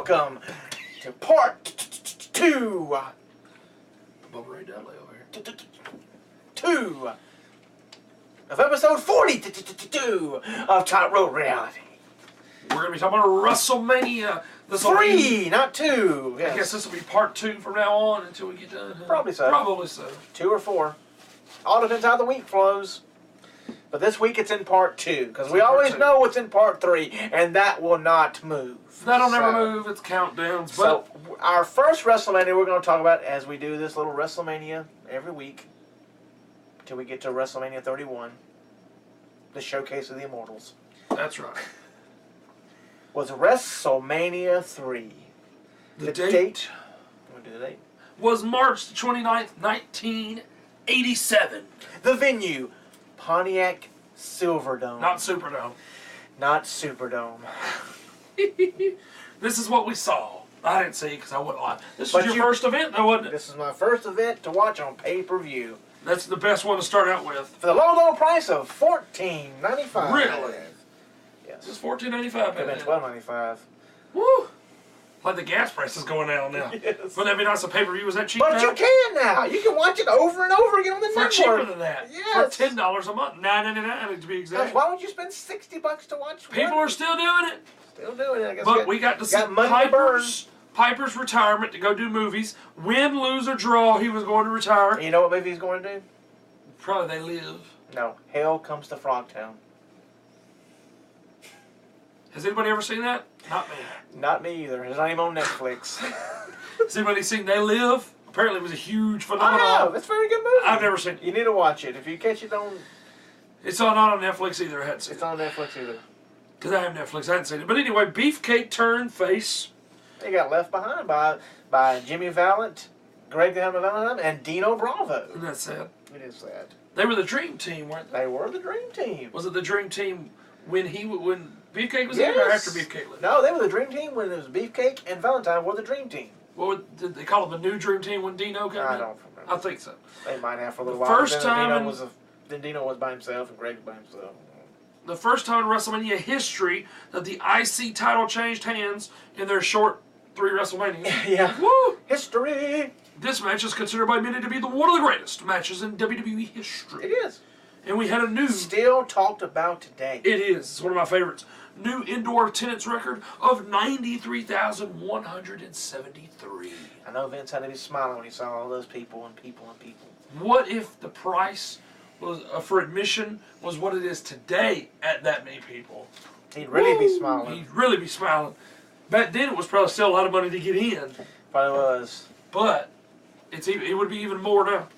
welcome to part 2. Bubba Ray Dudley over here. 2 of episode 42 of Top Rope Reality. We're going to be talking about WrestleMania. 3, not 2. Yes. I guess this will be part 2 from now on until we get done. Probably so. Probably so. 2 or 4. All depends how the week flows. But this week it's in part 2, because we always know what's in part 3, and that will not move. That'll never move. It's countdowns. So our first WrestleMania we're going to talk about, as we do this little WrestleMania every week, until we get to WrestleMania 31, the showcase of the Immortals. That's right. Was WrestleMania 3. The date. We'll do the date. Was March 29th, 1987. The venue, Pontiac Silverdome. Not Superdome. Not Superdome. This is what we saw. I didn't see it because I wouldn't lie. This was your first event, though, wasn't it? This is my first event to watch on pay-per-view. That's the best one to start out with. For the low price of $14.95. Really? Yes. This is $14.95. Could have been $12.95. Woo! Like the gas price is going down now. Yes. Wouldn't that be nice? A pay-per-view was that cheap But now? you can now. You can watch it over and over again on the network. For cheaper than that. Yes. For $10 a month. $9.99 to be exact. Why would you spend $60 to watch People are still doing it. Still doing it, I guess. But we got to see Piper's retirement to go do movies. Win, lose, or draw, he was going to retire. And you know what movie he's going to do? Probably They Live. No. Hell Comes to Frogtown. Has anybody ever seen that? Not me. Not me either. It's not even on Netflix. Has anybody seen They Live? Apparently it was a huge phenomenon. Oh, no. It's a very good movie. I've never seen it. You need to watch it. If you catch it on... It's not on Netflix either. I hadn't seen it. It's on Netflix either. Because I have Netflix. I hadn't seen it. But anyway, Beefcake turned face. They got left behind by Jimmy Valent, Greg the Hammer Valentine, and Dino Bravo. Isn't that sad? It is sad. They were the dream team, weren't they? They were the dream team. Was it the dream team when Beefcake was there or after Beefcake left? No, they were the dream team when it was Beefcake and Valentine were the dream team. Did they call it the new dream team when Dino came in? I don't remember. I think so. They might have for a little The while. first time then Dino was by himself and Greg was by himself. The first time in WrestleMania history that the IC title changed hands in their short 3 WrestleManias. Yeah. Woo! History! This match is considered by many to be one of the greatest matches in WWE history. It is. And we had a new... Still talked about today. It is. It's one of my favorites. New indoor attendance record of 93,173. I know Vince had to be smiling when he saw all those people and people and people. What if the price was for admission was what it is today at that many people? He'd really be smiling. He'd really be smiling. Back then it was probably still a lot of money to get in. Probably was. But it would be even more now.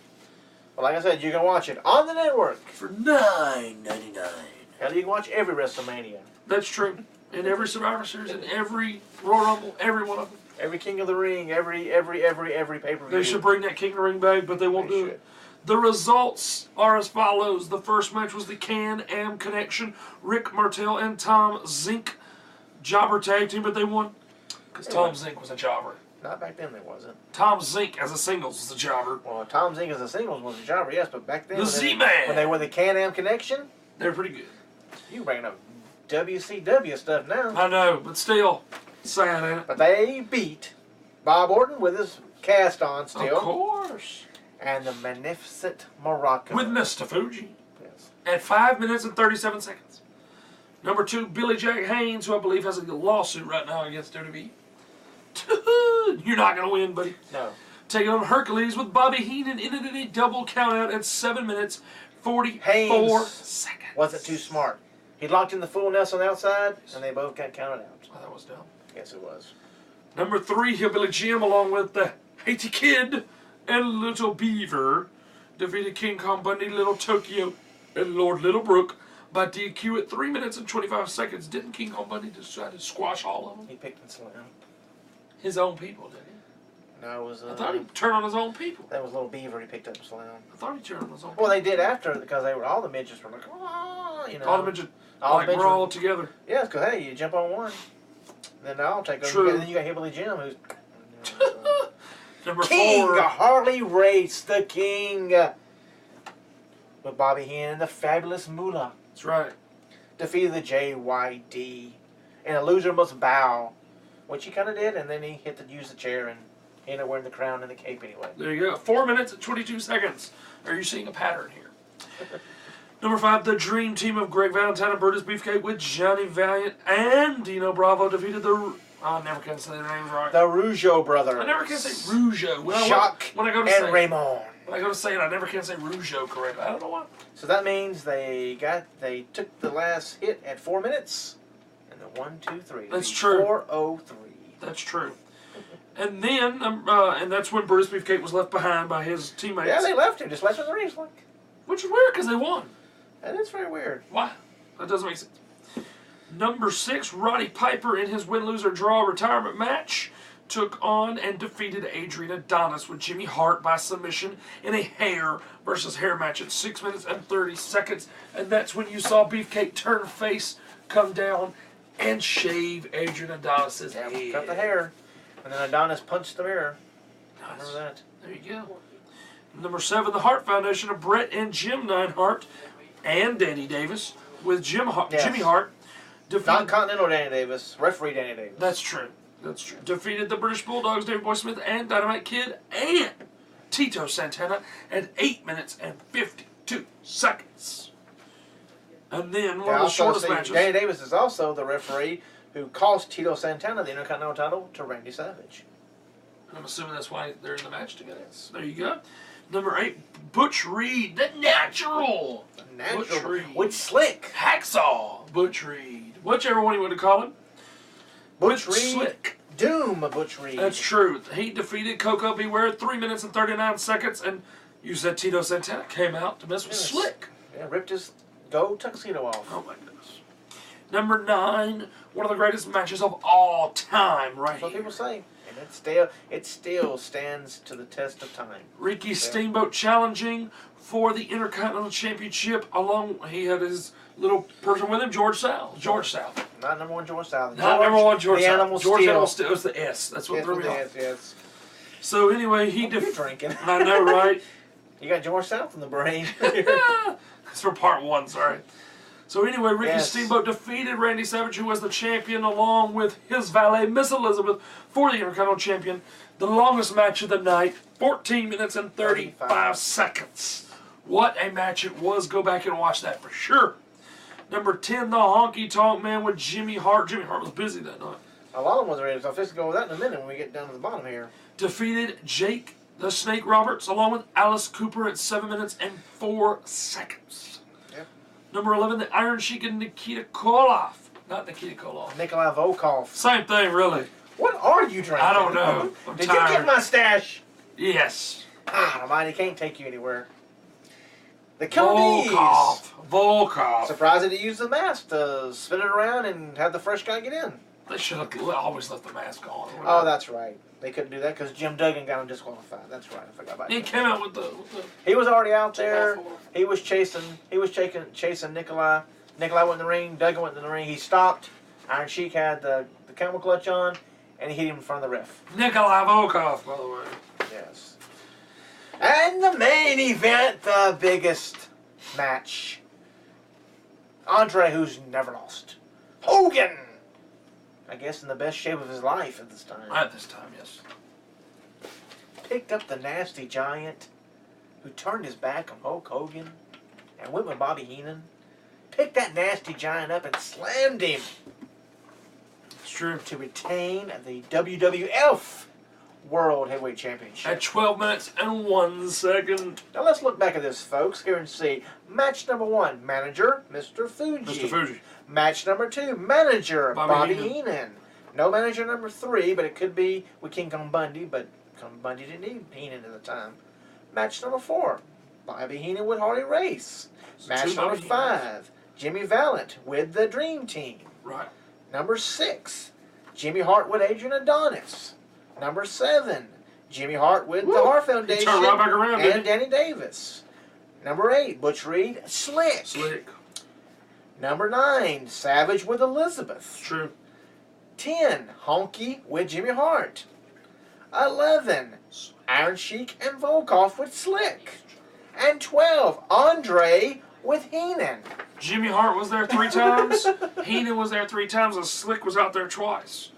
Well, like I said, you can watch it on the network. For $9.99. Hell, you can watch every WrestleMania. That's true. And every Survivor Series and every Royal Rumble, every one of them. Every King of the Ring, every pay-per-view. They should bring that King of the Ring back, but they won't do it. The results are as follows. The first match was the Can-Am Connection. Rick Martel and Tom Zink jobber tag team, but they won because Tom Zink was a jobber. Not back then, there wasn't. Tom Zink as a singles was a jobber. Well, Tom Zink as a singles was a jobber, yes, but back then... The Z-Man! When they were the Can-Am Connection... They were pretty good. You bringing up WCW stuff now. I know, but still, sad, ain't it? But they beat Bob Orton with his cast on still. Of course. And the Magnificent Morocco. With Mr. Fuji. Yes. At 5 minutes and 37 seconds. Number 2, Billy Jack Haynes, who I believe has a lawsuit right now against WWE. You're not going to win, buddy. No. Taking on Hercules with Bobby Heenan ended in a double countout at 7 minutes 44 seconds. Wasn't too smart. He locked in the full Nelson outside, and they both got counted out. Oh, that was dumb. Yes, it was. Number 3, Hillbilly Jim, along with the Haiti Kid and Little Beaver, defeated King Kong Bundy, Little Tokyo, and Lord Littlebrook by DQ at 3 minutes and 25 seconds. Didn't King Kong Bundy decide to squash all of them? He picked and slammed. His own people, didn't he? No, it was... I thought he turned on his own people. That was Little Beaver he picked up and slammed. I thought he turned on his own people. Well, they did after, because they were all the midgets were like, oh, you know. All the midgets, we're all together. Yeah, because, hey, you jump on one, then I'll take over. True. And then you got Hillbilly Jim, who's... Number King 4. Harley Race, the King. With Bobby Heenan and the Fabulous Moolah. That's right. Defeated the JYD. And a loser must bow which he kind of did, and then he used the chair and he ended up wearing the crown and the cape anyway. There you go. 4 minutes and 22 seconds. Are you seeing a pattern here? Number 5, the Dream Team of Greg Valentine and Brutus Beefcake with Johnny Valiant and Dino Bravo defeated the... I never can say their names right. The Rougeau brothers. I never can say Rougeau. Jacques when I go to and say Raymond. When I go to say it, I never can say Rougeau correctly. I don't know why. So that means they took the last hit at 4 minutes, and the 1, 2, 3. That's true. 4:03. That's true. And then, and that's when Brutus Beefcake was left behind by his teammates. Yeah, they left him. Just left him in the race. Like. Which is weird because they won. That is very weird. Why? That doesn't make sense. Number 6, Roddy Piper in his win-loser-draw retirement match took on and defeated Adrian Adonis with Jimmy Hart by submission in a hair versus hair match at 6 minutes and 30 seconds. And that's when you saw Beefcake turn face, come down, and shave Adrian Adonis' head. Cut the hair. And then Adonis punched the mirror. Nice. Remember that. There you go. Number 7, the Hart Foundation of Brett and Jim Neidhart and Danny Davis with Jimmy Hart. Not Continental Danny Davis, referee Danny Davis. That's true. That's true. Defeated the British Bulldogs, David Boy Smith, and Dynamite Kid, and Tito Santana at 8 minutes and 52 seconds. And then one of the shortest matches. Danny Davis is also the referee who cost Tito Santana the Intercontinental title to Randy Savage. I'm assuming that's why they're in the match together. There you go. Number 8, Butch Reed, the Natural. Butch Reed. With Slick. Hacksaw Butch Reed. Whichever one you want to call him. Butch Reed. Slick. Doom Butch Reed. That's true. He defeated Coco Beware 3 minutes and 39 seconds, and you said Tito Santana came out to mess with Slick. Yeah, ripped his gold tuxedo off. Oh my goodness. Number 9, one of the greatest matches of all time, right That's what here. people say. And it still stands to the test of time. Ricky Steamboat challenging for the Intercontinental Championship. He had his little person with him, George South. Not number 1 George South. Not number 1 George the South. Animal George Steel. Animal Steel. It was the S. That's what threw me off. Yes. So anyway, You're drinking. I know, right? You got George South in the brain. That's for part 1, sorry. So anyway, Ricky Yes. Steamboat defeated Randy Savage, who was the champion, along with his valet, Miss Elizabeth, for the Intercontinental Champion. The longest match of the night, 14 minutes and 35 seconds. What a match it was. Go back and watch that for sure. Number 10, the Honky Tonk Man with Jimmy Hart. Jimmy Hart was busy that night. A lot of them was ready, so I'll just go over that in a minute when we get down to the bottom here. Defeated Jake the Snake Roberts, along with Alice Cooper at 7 minutes and 4 seconds. Yep. Number 11, the Iron Sheik and Nikita Koloff. Not Nikita Koloff. Nikolai Volkov. Same thing, really. What are you drinking? I don't know. I'm Did tired. you get my stash? Yes. Almighty, can't take you anywhere. The Killer Bees. Volkov. Surprised they didn't use the mask to spin it around and have the fresh guy get in. They should have always left the mask on. Oh, that's right. They couldn't do that because Jim Duggan got him disqualified. That's right. I forgot about He that. came out with the He was already out there. He was chasing Nikolai. Nikolai went in the ring. Duggan went in the ring. He stopped. Iron Sheik had the camel clutch on, and he hit him in front of the ref. Nikolai Volkov, by the way. Yes. And the main event, the biggest match. Andre, who's never lost. Hogan! I guess in the best shape of his life at this time. At this time, yes. Picked up the Nasty Giant, who turned his back on Hulk Hogan and went with Bobby Heenan. Picked that Nasty Giant up and slammed him. It's true. To retain the WWF World Heavyweight Championship. At 12 minutes and 1 second. Now let's look back at this, folks, here and see. Match number 1, manager, Mr. Fuji. Mr. Fuji. Match number 2, manager, Bobby Heenan. No manager number 3, but it could be with King Kong Bundy, but Kong Bundy didn't need Heenan at the time. Match number 4, Bobby Heenan with Harley Race. Match number 5, Jimmy Valiant with the Dream Team. Right. Number 6, Jimmy Hart with Adrian Adonis. Number 7, Jimmy Hart with the Hart Foundation Turned right back around, and Danny Davis. Number 8, Butch Reed, Slick. Number 9, Savage with Elizabeth. True. 10, Honky with Jimmy Hart. 11, Iron Sheik and Volkov with Slick. And 12, Andre with Heenan. Jimmy Hart was there 3 times. Heenan was there 3 times, and Slick was out there twice.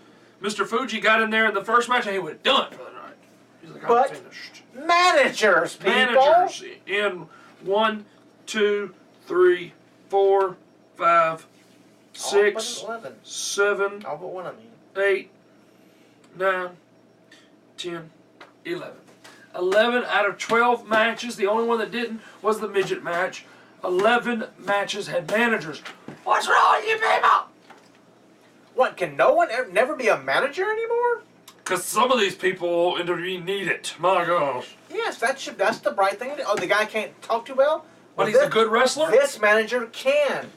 Mr. Fuji got in there in the first match and he went done for the night. He's like, I'm But finished. managers, people. Managers in 1, 2, 3, 4, 5, 6, 7, All but one, I mean. 8, 9, 10, 11. 11 out of 12 matches. The only one that didn't was the midget match. 11 matches had managers. What's wrong with you people? What, can no one never be a manager anymore? Because some of these people in WWE need it. My gosh. Yes, that's the bright thing. Oh, the guy can't talk too well? But he's a good wrestler? This manager can.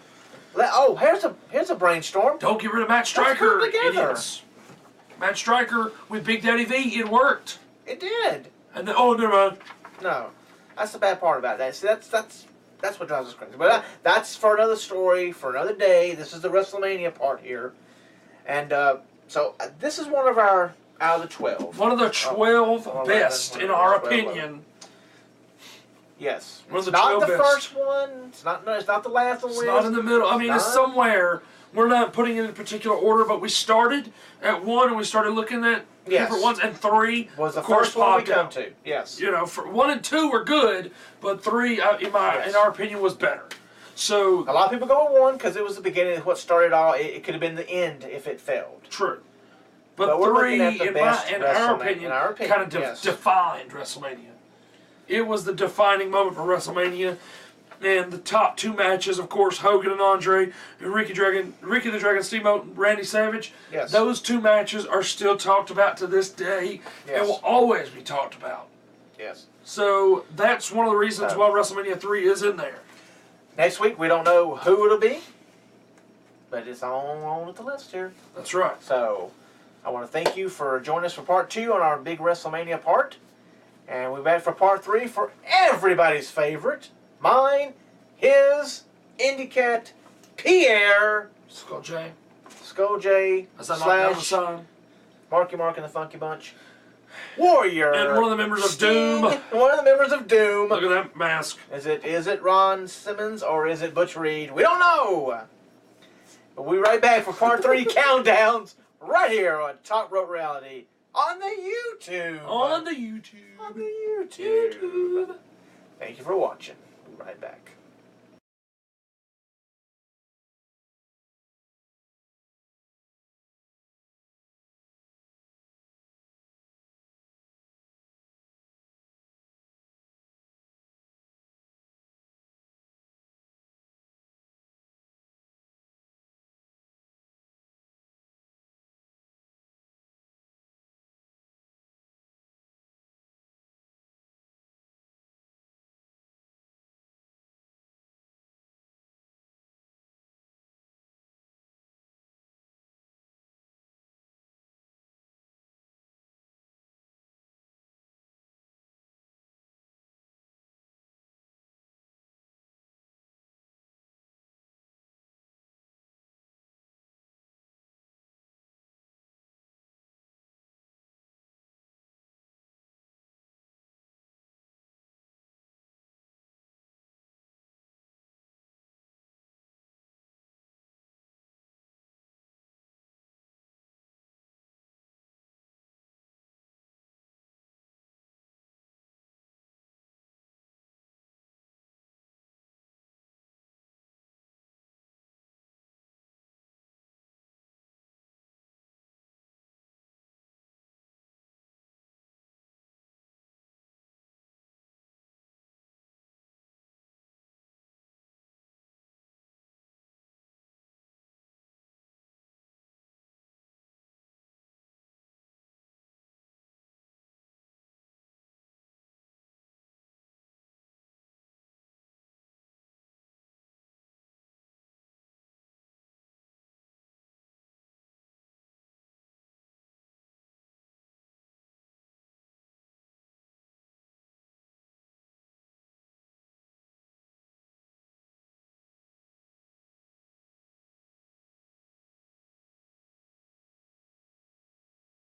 Here's a brainstorm. Don't get rid of Matt Let's put Striker, it together. idiots. Matt Striker with Big Daddy V, it worked. It did. And then, oh, never mind. No, that's the bad part about that. See, that's what drives us crazy. But that's for another story, for another day. This is the WrestleMania part here, and so this is one of our out of the 12. One of the 12 best, in our 12. opinion. Yes, One of it's the not 12 the best. first one. It's not the last one. It's not in the middle. I mean, it's somewhere. We're not putting it in a particular order, but we started at 1 and we stared looking at different ones, and 3 was the of course first one we popped come out. to. Yes, You know, for 1 and 2 were good, but 3, in our opinion, was better. So a lot of people go with 1 because it was the beginning of what started all. It could have been the end if it failed. true. But we're 3, looking at the best in our WrestleMania, opinion, kind of yes. defined WrestleMania. It was the defining moment for WrestleMania. And the top 2 matches, of course, Hogan and Andre, and Ricky the Dragon Steamboat, and Randy Savage. Yes. Those 2 matches are still talked about to this day, and will always be talked about. Yes. So that's one of the reasons why WrestleMania 3 is in there. Next week we don't know who it'll be, but it's on at the list here. That's right. So I want to thank you for joining us for part 2 on our big WrestleMania part, and we're back for part 3 for everybody's favorite. Mine, his, Indy Cat, Pierre, Skull J. / Marky Mark and the Funky Bunch, Warrior, And one of the members of Sting, Doom. One of the members of Doom. Look at that mask. Is it Ron Simmons or is it Butch Reed? We don't know. But we'll be right back for part 3 countdowns right here on Talk Reality on the YouTube. On the YouTube. On the YouTube. Thank you for watching. We'll be right back.